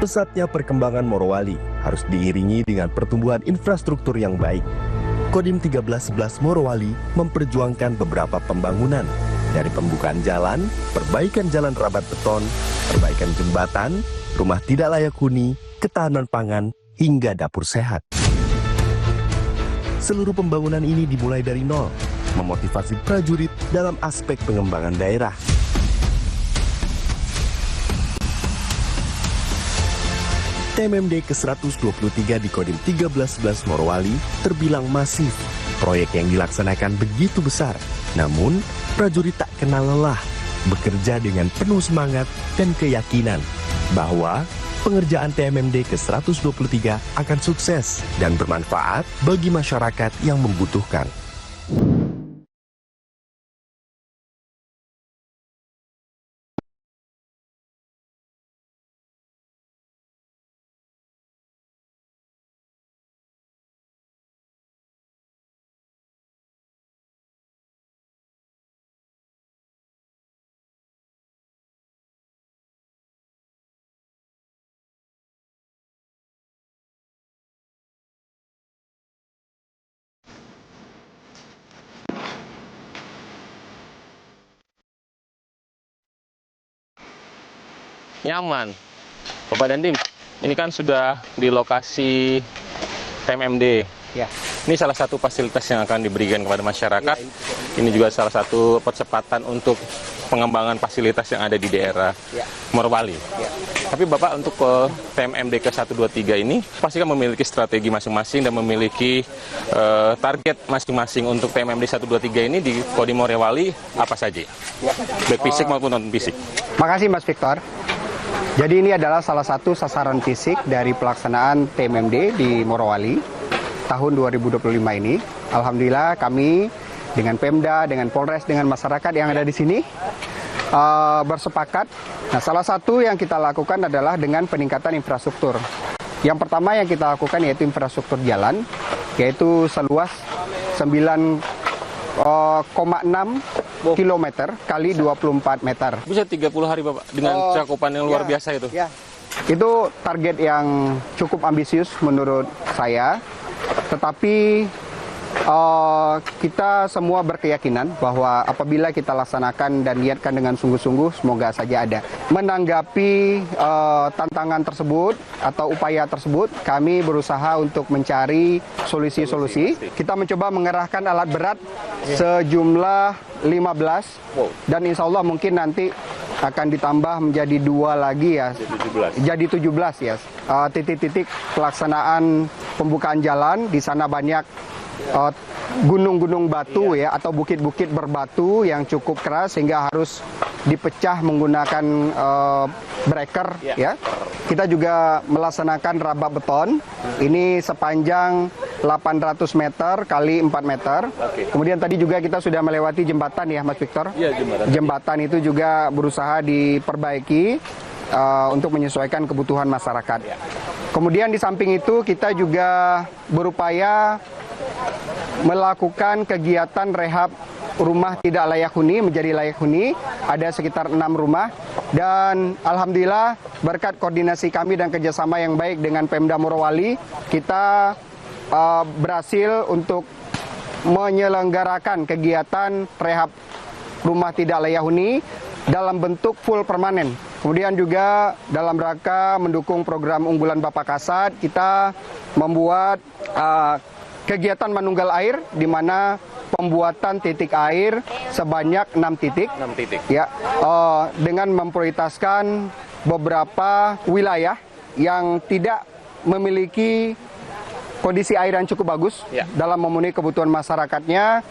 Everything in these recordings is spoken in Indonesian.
Pesatnya perkembangan Morowali harus diiringi dengan pertumbuhan infrastruktur yang baik. Kodim 1311 Morowali memperjuangkan beberapa pembangunan, dari pembukaan jalan, perbaikan jalan rabat beton, perbaikan jembatan, rumah tidak layak huni, ketahanan pangan, hingga dapur sehat. Seluruh pembangunan ini dimulai dari nol, memotivasi prajurit dalam aspek pengembangan daerah. TMMD ke-123 di Kodim 1311 Morowali terbilang masif. Proyek yang dilaksanakan begitu besar, namun prajurit tak kenal lelah, bekerja dengan penuh semangat dan keyakinan bahwa pengerjaan TMMD ke-123 akan sukses dan bermanfaat bagi masyarakat yang membutuhkan. Nyaman. Bapak Dandim, ini kan sudah di lokasi TMMD. Ya. Ini salah satu fasilitas yang akan diberikan kepada masyarakat. Ini juga salah satu percepatan untuk pengembangan fasilitas yang ada di daerah Morowali. Ya. Tapi Bapak untuk TMMD ke-123 ini pasti kan memiliki strategi masing-masing dan memiliki target masing-masing untuk TMMD 123 ini di Kodim Morowali apa saja? Ya. Baik fisik maupun non-fisik. Makasih Mas Victor. Jadi ini adalah salah satu sasaran fisik dari pelaksanaan TMMD di Morowali tahun 2025 ini. Alhamdulillah kami dengan Pemda, dengan Polres, dengan masyarakat yang ada di sini bersepakat. Nah, salah satu yang kita lakukan adalah dengan peningkatan infrastruktur. Yang pertama yang kita lakukan yaitu infrastruktur jalan, yaitu seluas 9,6 kilometer kali 24 meter. Bisa 30 hari Bapak dengan cakupan yang luar biasa itu. Ya. Itu target yang cukup ambisius menurut saya. Tetapi kita semua berkeyakinan bahwa apabila kita laksanakan dan niatkan dengan sungguh-sungguh, semoga saja ada. Menanggapi tantangan tersebut atau upaya tersebut, kami berusaha untuk mencari solusi-solusi. Kita mencoba mengerahkan alat berat sejumlah 15 dan insya Allah mungkin nanti akan ditambah menjadi 2 lagi ya. Jadi 17 ya. Titik-titik pelaksanaan pembukaan jalan, di sana banyak gunung-gunung batu ya atau bukit-bukit berbatu yang cukup keras sehingga harus dipecah menggunakan breaker ya. Kita juga melaksanakan rabat beton. Ini sepanjang 800 meter kali 4 meter. Kemudian tadi juga kita sudah melewati jembatan ya Mas Victor. Iya, jembatan itu juga berusaha diperbaiki untuk menyesuaikan kebutuhan masyarakat. Kemudian di samping itu kita juga berupaya melakukan kegiatan rehab rumah tidak layak huni menjadi layak huni. Ada sekitar 6 rumah dan alhamdulillah berkat koordinasi kami dan kerjasama yang baik dengan Pemda Morowali, kita berhasil untuk menyelenggarakan kegiatan rehab rumah tidak layak huni dalam bentuk full permanen. Kemudian juga dalam rangka mendukung program unggulan Bapak Kasat, kita membuat kegiatan manunggal air di mana pembuatan titik air sebanyak 6 titik. 6 titik. Ya, dengan memprioritaskan beberapa wilayah yang tidak memiliki kondisi air yang cukup bagus dalam memenuhi kebutuhan masyarakatnya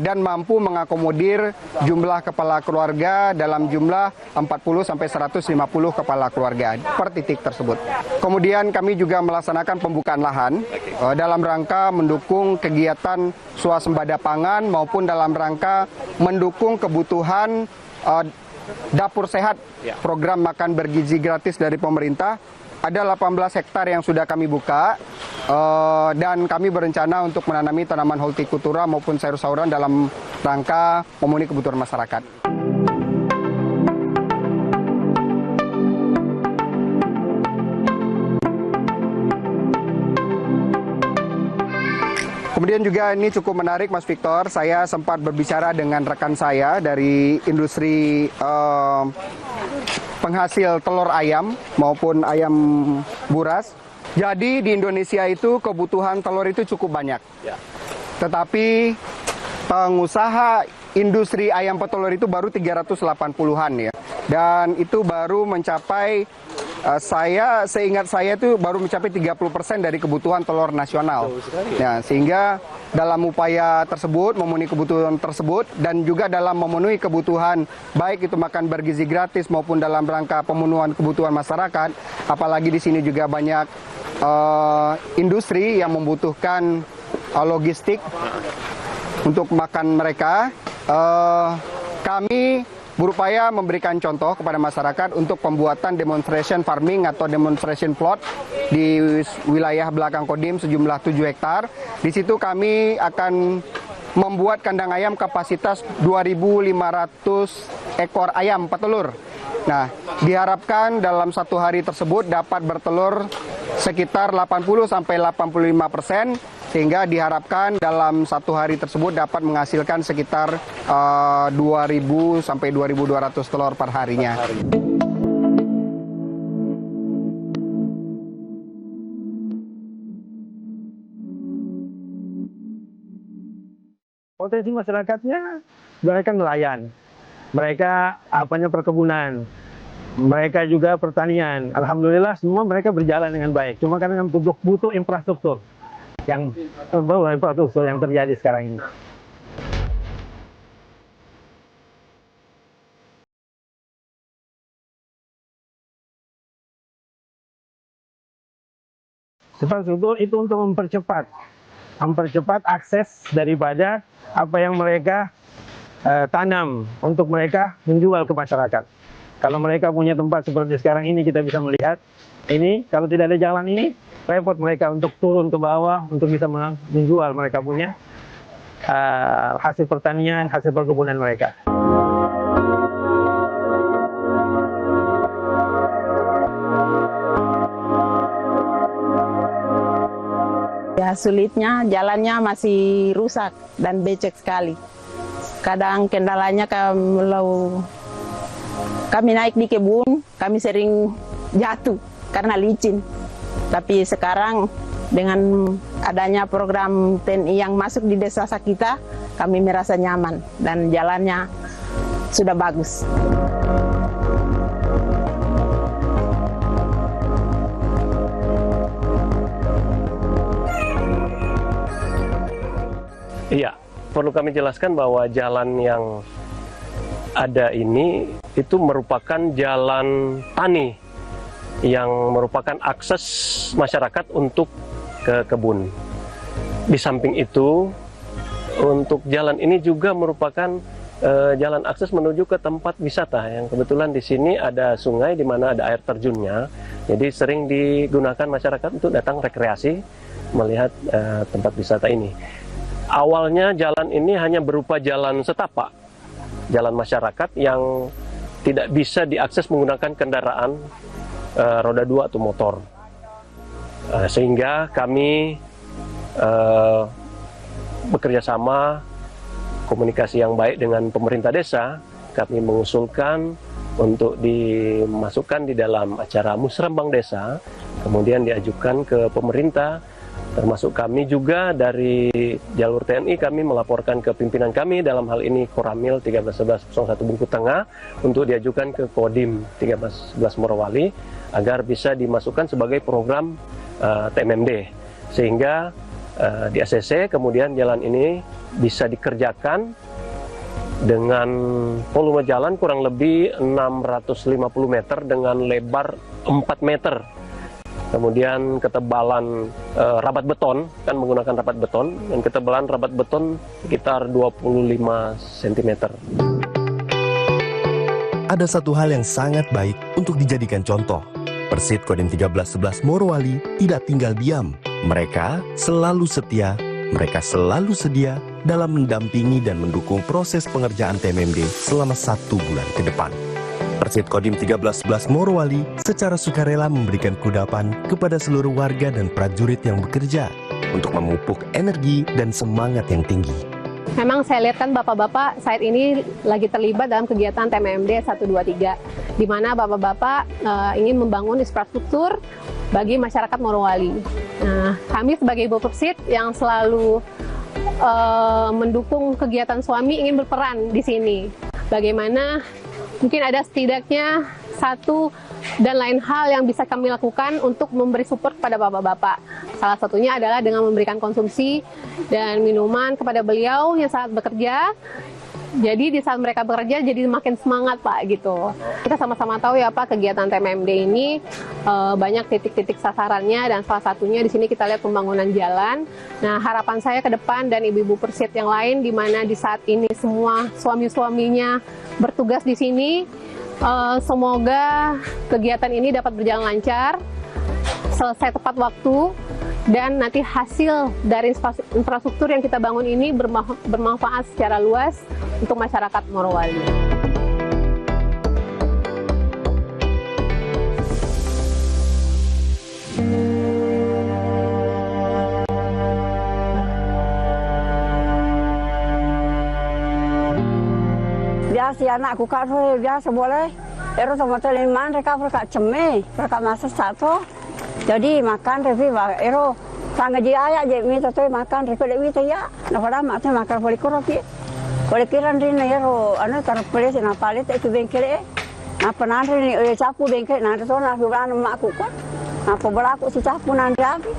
dan mampu mengakomodir jumlah kepala keluarga dalam jumlah 40 sampai 150 kepala keluarga per titik tersebut. Kemudian kami juga melaksanakan pembukaan lahan dalam rangka mendukung kegiatan swasembada pangan maupun dalam rangka mendukung kebutuhan dapur sehat, program makan bergizi gratis dari pemerintah. Ada 18 hektar yang sudah kami buka dan kami berencana untuk menanami tanaman hortikultura maupun sayur-sayuran dalam rangka memenuhi kebutuhan masyarakat. 1 Kemudian juga ini cukup menarik Mas Victor, saya sempat berbicara dengan rekan saya dari industri penghasil telur ayam maupun ayam buras. Jadi di Indonesia itu kebutuhan telur itu cukup banyak. Tetapi pengusaha industri ayam petelur itu baru 380-an ya. Dan itu baru mencapai seingat saya itu baru mencapai 30% dari kebutuhan telur nasional. Ya, sehingga dalam upaya tersebut, memenuhi kebutuhan tersebut, dan juga dalam memenuhi kebutuhan, baik itu makan bergizi gratis maupun dalam rangka pemenuhan kebutuhan masyarakat, apalagi di sini juga banyak industri yang membutuhkan logistik untuk makan mereka, kami berupaya memberikan contoh kepada masyarakat untuk pembuatan demonstration farming atau demonstration plot di wilayah belakang Kodim sejumlah 7 hektar. Di situ kami akan membuat kandang ayam kapasitas 2.500 ekor ayam petelur. Nah, diharapkan dalam satu hari tersebut dapat bertelur sekitar 80-85%, sehingga diharapkan dalam satu hari tersebut dapat menghasilkan sekitar 2.000 sampai 2.200 telur per harinya. Potensi masyarakatnya, mereka nelayan, mereka perkebunan, mereka juga pertanian. Alhamdulillah semua mereka berjalan dengan baik. Cuma karena butuh infrastruktur yang terjadi sekarang ini. Infrastruktur itu untuk mempercepat akses daripada apa yang mereka tanam untuk mereka menjual ke masyarakat. Kalau mereka punya tempat seperti sekarang ini, kita bisa melihat ini, kalau tidak ada jalan ini, repot mereka untuk turun ke bawah untuk bisa menjual mereka punya hasil pertanian, hasil perkebunan mereka. Ya, sulitnya jalannya masih rusak dan becek sekali. Kadang kendalanya kalau kami naik di kebun, kami sering jatuh karena licin. Tapi sekarang dengan adanya program TNI yang masuk di desa kita, kami merasa nyaman dan jalannya sudah bagus. Iya, perlu kami jelaskan bahwa jalan yang ada ini itu merupakan jalan tani yang merupakan akses masyarakat untuk ke kebun. Di samping itu, untuk jalan ini juga merupakan jalan akses menuju ke tempat wisata yang kebetulan di sini ada sungai di mana ada air terjunnya. Jadi sering digunakan masyarakat untuk datang rekreasi melihat tempat wisata ini. Awalnya jalan ini hanya berupa jalan setapak, jalan masyarakat yang tidak bisa diakses menggunakan kendaraan roda 2 atau motor. Sehingga kami bekerja sama, komunikasi yang baik dengan pemerintah desa, kami mengusulkan untuk dimasukkan di dalam acara Musrembang Desa, kemudian diajukan ke pemerintah. Termasuk kami juga dari jalur TNI, kami melaporkan ke pimpinan kami, dalam hal ini Koramil 131101 Bungku Tengah, untuk diajukan ke Kodim 1311 Morowali, agar bisa dimasukkan sebagai program TMMD. Sehingga di ACC kemudian jalan ini bisa dikerjakan dengan volume jalan kurang lebih 650 meter dengan lebar 4 meter. Kemudian ketebalan rabat beton, kan menggunakan rabat beton, dan ketebalan rabat beton sekitar 25 cm. Ada satu hal yang sangat baik untuk dijadikan contoh. Persit Kodim 1311 Morowali tidak tinggal diam. Mereka selalu setia, mereka selalu sedia dalam mendampingi dan mendukung proses pengerjaan TMMD selama 1 bulan ke depan. Persit Kodim 1311 Morowali secara sukarela memberikan kudapan kepada seluruh warga dan prajurit yang bekerja. untuk memupuk energi dan semangat yang tinggi. Memang saya lihat kan bapak-bapak saat ini lagi terlibat dalam kegiatan TMMD 123, di mana bapak-bapak ingin membangun infrastruktur bagi masyarakat Morowali. Nah, kami sebagai Ibu Persit yang selalu mendukung kegiatan suami ingin berperan di sini. Bagaimana mungkin ada setidaknya satu dan lain hal yang bisa kami lakukan untuk memberi support kepada bapak-bapak. Salah satunya adalah dengan memberikan konsumsi dan minuman kepada beliau yang saat bekerja. Jadi di saat mereka bekerja jadi makin semangat Pak gitu. Kita sama-sama tahu ya Pak, kegiatan TMMD ini banyak titik-titik sasarannya, dan salah satunya di sini kita lihat pembangunan jalan. Nah, harapan saya ke depan dan ibu-ibu Persit yang lain di mana di saat ini semua suami-suaminya bertugas di sini, semoga kegiatan ini dapat berjalan lancar, selesai tepat waktu, dan nanti hasil dari infrastruktur yang kita bangun ini bermanfaat secara luas untuk masyarakat Morowali. Biasa anakku kak biasa boleh. Ero sama teliman mereka ceme, mereka masak satu. Jadi makan revi ero tangga ji ayah je mi tu makan revi lewi tu ya. Nafada mak tu makan boleh korapi. Boleh kiran rin ero anu terpelis na palit itu bengkel apa nanti ni capu bengkel nanti tu na hiburan makku kan. Apa belaku si capu nanti abi.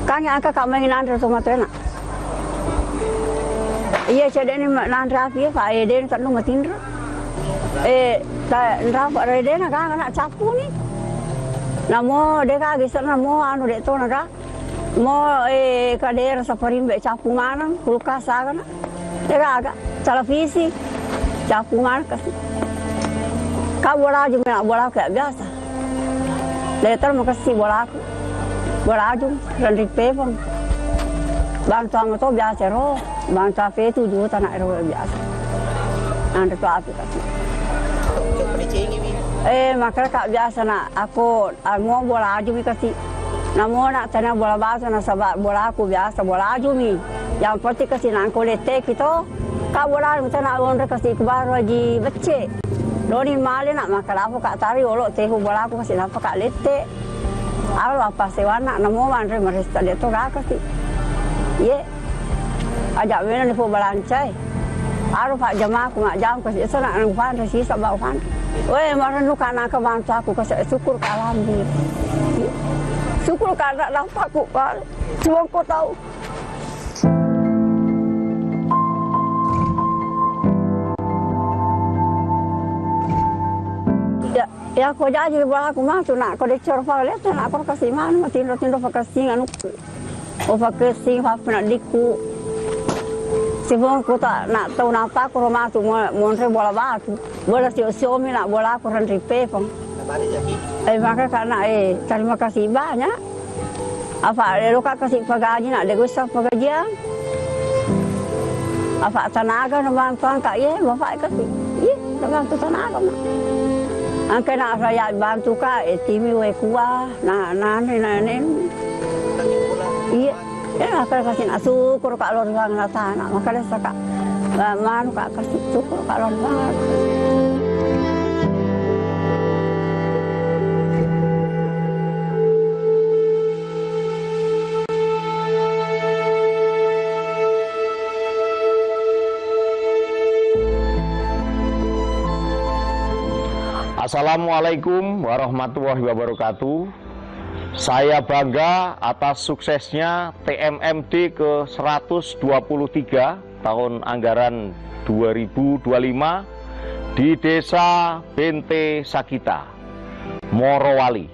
Kan yang angka kami nanti tu matu na. Iya cede ni nanti abi fa eden tak nu matin. Ndrapa reden kan nak capu ni. Namo deka gisar namo anu dek to naga mo kader saparin be capu mana kulkas agana deka aga televisi capu mana kasih ka bola aja nak bola kayak biasa letter mau kasih bola aja dan ripepon bantuan itu biasa ro bantuan itu juga tanah ro biasa nanti tu apa kasih makanya kak biasa nak aku mau bola aju mi kasih, namo nak tanah bola basa nak sebab bola aku biasa bola aju mi, yang penting kasih nak aku letek itu, kak bola macam nak orang kasih kebaru aji becek, loni mali nak makan apa kak tari olok tehu bola aku kasih apa kak letek, awal apa sewana namo mandre meresta leto kak kasih, ye, ajak mana ni pun balancai. Aru pak jamaah aku mak jam kasih sana nang fan resi sabau fan. Weh maran lu kana ka bantu aku kasih syukur ka alhamdulillah. Syukur ka nak dapat aku pak. Cuma kau tahu. Ya aku janji buat aku mah tu nak kau decor pak lihat nak aku kasih mana mati rotin do kasih anu. O kasih apa nak diku. Sebab aku tak nak tahu napa aku rumah tu mau bola batu, bola siomi nak bola aku rendri pepong. Maka karena terima kasih banyak. Apa lu kak kasih pagaji nak degusta pagajian. Apa tenaga nak bantuan kak bapak kasih, bantu tenaga mah. Angkat nak saya bantu kak timi kuah, nane. Iya. Ya, kalau kasih nak syukur kak lor bang tanah, maka dia suka manu kak kasih syukur kak lor bang. Assalamualaikum warahmatullahi wabarakatuh. Saya bangga atas suksesnya TMMD ke-123 tahun anggaran 2025 di Desa Bente Sagita, Morowali.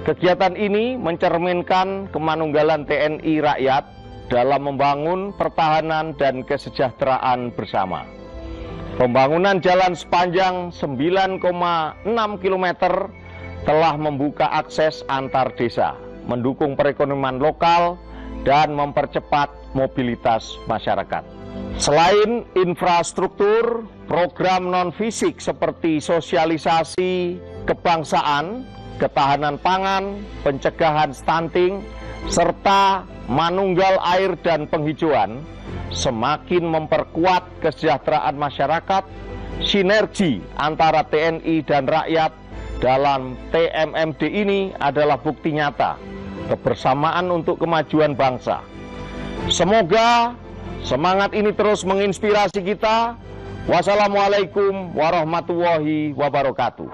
Kegiatan ini mencerminkan kemanunggalan TNI rakyat dalam membangun pertahanan dan kesejahteraan bersama. Pembangunan jalan sepanjang 9,6 km telah membuka akses antar desa, mendukung perekonomian lokal, dan mempercepat mobilitas masyarakat. Selain infrastruktur, program non-fisik seperti sosialisasi kebangsaan, ketahanan pangan, pencegahan stunting, serta manunggal air dan penghijauan semakin memperkuat kesejahteraan masyarakat. Sinergi antara TNI dan rakyat dalam TMMD ini adalah bukti nyata kebersamaan untuk kemajuan bangsa. Semoga semangat ini terus menginspirasi kita. Wassalamualaikum warahmatullahi wabarakatuh.